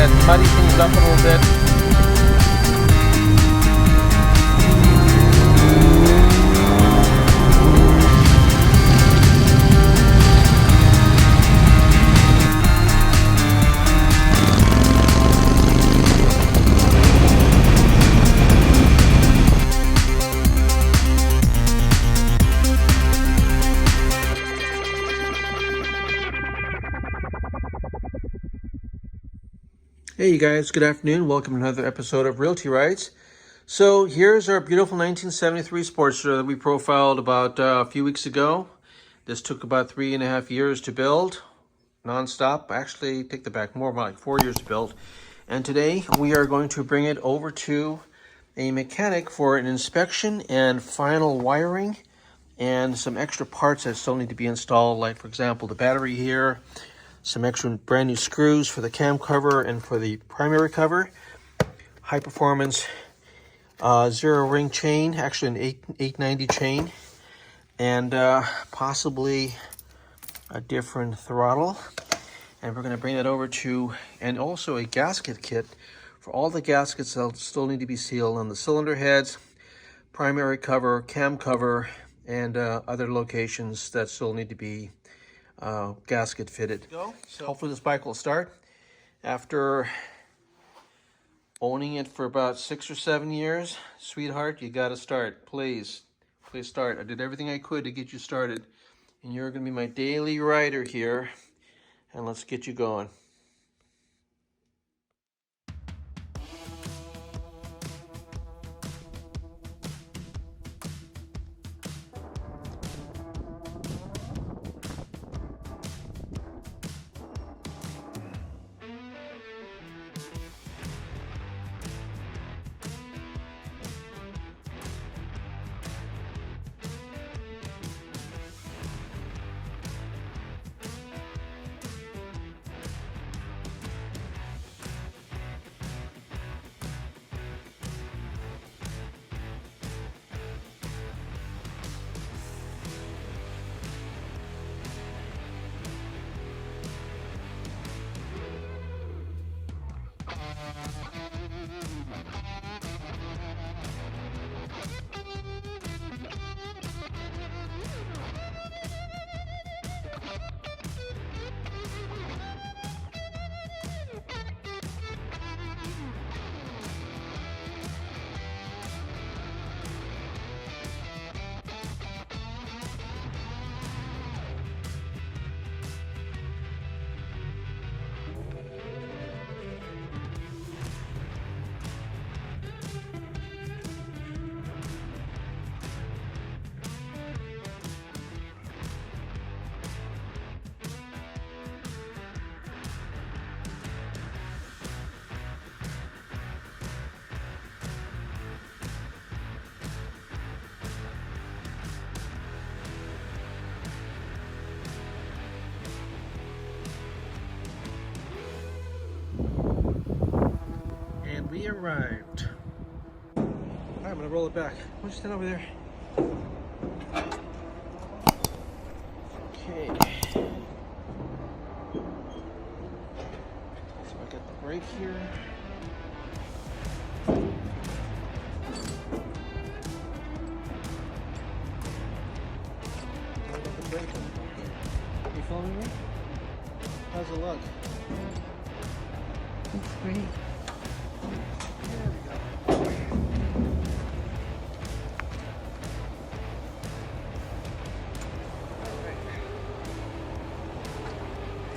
to muddy things up a little bit. Hey you guys, good afternoon. Welcome to another episode of Realty Rights. So here's our beautiful 1973 Sportster that we profiled about a few weeks ago. This took about 3.5 years to build, non-stop. Actually, take that back, more like 4 years to build. And today we are going to bring it over to a mechanic for an inspection and final wiring and some extra parts that still need to be installed, like for example the battery here, some extra brand new screws for the cam cover and for the primary cover, high performance 0 ring chain, actually an 890 chain, and possibly a different throttle. And we're going to bring that over to, and also a gasket kit for all the gaskets that still need to be sealed on the cylinder heads, primary cover, cam cover, and other locations that still need to be gasket fitted. So hopefully this bike will start. After owning it for about 6 or 7 years, sweetheart, you got to start. Please start. I did everything I could to get you started, and you're going to be my daily rider here, and let's get you going. We arrived. All right, I'm gonna roll it back. Why don't you stand over there? Okay. So I got the brake here. I got the brake on. You filming me? How's it look? Looks great. There we go. All right.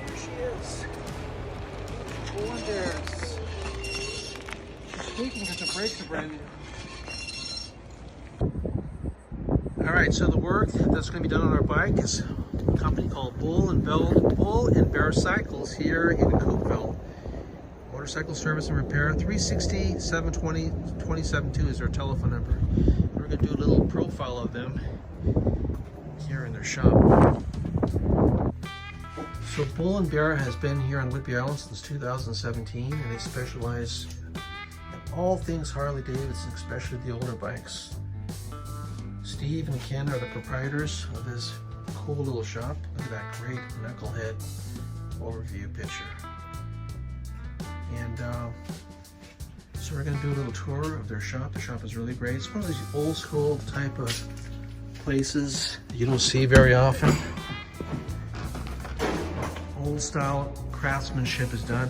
Here she is. Gorgeous. She's squeaking because the brakes are brand new. All right, so the work that's going to be done on our bike is a company called Bull and Bear Cycles here in COUPEVILLE. Motorcycle service and repair. 360-720-272 is their telephone number. And we're going to do a little profile of them here in their shop. So Bull and Bear has been here on Whidbey Island since 2017, and they specialize in all things Harley Davidson, especially the older bikes. Steve and Ken are the proprietors of this cool little shop. Look at that great knucklehead overview picture. And so we're going to do a little tour of their shop. The shop is really great. It's one of these old school type of places you don't see very often. Old style craftsmanship is done.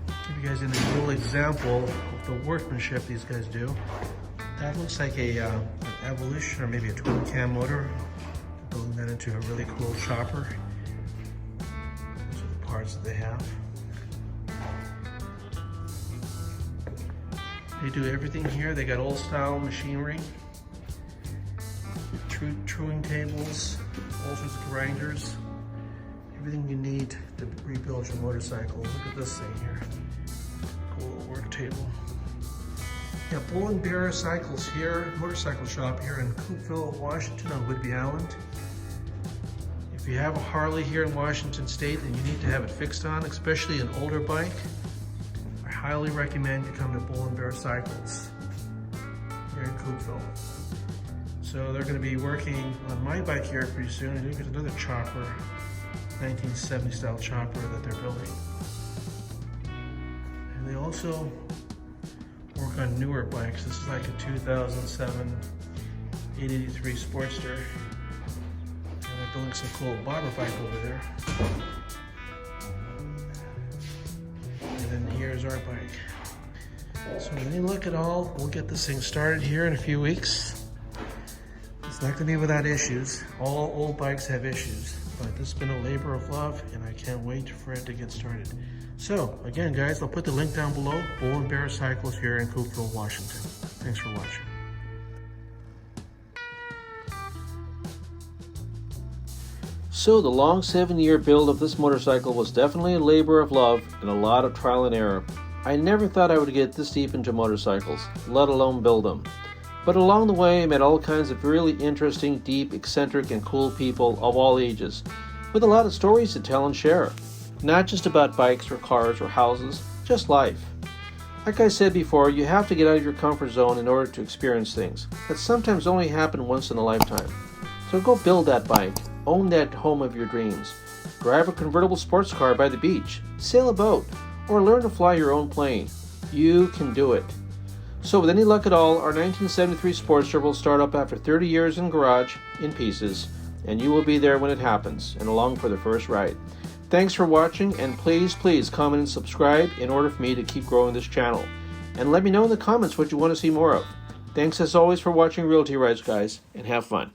Give you guys a little example of the workmanship these guys do. That looks like an Evolution or maybe a twin cam motor. Building that into a really cool chopper. Those are the parts that they have. They do everything here. They got old style machinery, truing tables, all sorts of grinders, everything you need to rebuild your motorcycle. Look at this thing here. Cool little work table. Yeah, Bull and Bear Cycles here, motorcycle shop here in COUPEVILLE, Washington on Whidbey Island. If you have a Harley here in Washington State and you need to have it fixed on, especially an older bike, I highly recommend you come to Bull and Bear Cycles here in COUPEVILLE. So they're going to be working on my bike here pretty soon. And look at another chopper, 1970 style chopper that they're building. And they also work on newer bikes. This is like a 2007 883 Sportster. And they're building some cool bobber bike over there. And then here's our bike. So when you look at all, we'll get this thing started here in a few weeks. It's not gonna be without issues. All old bikes have issues, but this has been a labor of love and I can't wait for it to get started. So again, guys, I'll put the link down below. Bull and Bear Cycles here in COUPEVILLE, Washington. Thanks for watching. So the long 7-year build of this motorcycle was definitely a labor of love and a lot of trial and error. I never thought I would get this deep into motorcycles, let alone build them. But along the way, I met all kinds of really interesting, deep, eccentric, and cool people of all ages, with a lot of stories to tell and share. Not just about bikes or cars or houses, just life. Like I said before, you have to get out of your comfort zone in order to experience things that sometimes only happen once in a lifetime. So go build that bike, own that home of your dreams, drive a convertible sports car by the beach, sail a boat, or learn to fly your own plane. You can do it. So with any luck at all, our 1973 Sportster will start up after 30 years in garage, in pieces, and you will be there when it happens, and along for the first ride. Thanks for watching, and please comment and subscribe in order for me to keep growing this channel. And let me know in the comments what you want to see more of. Thanks as always for watching Realty Rides, guys, and have fun.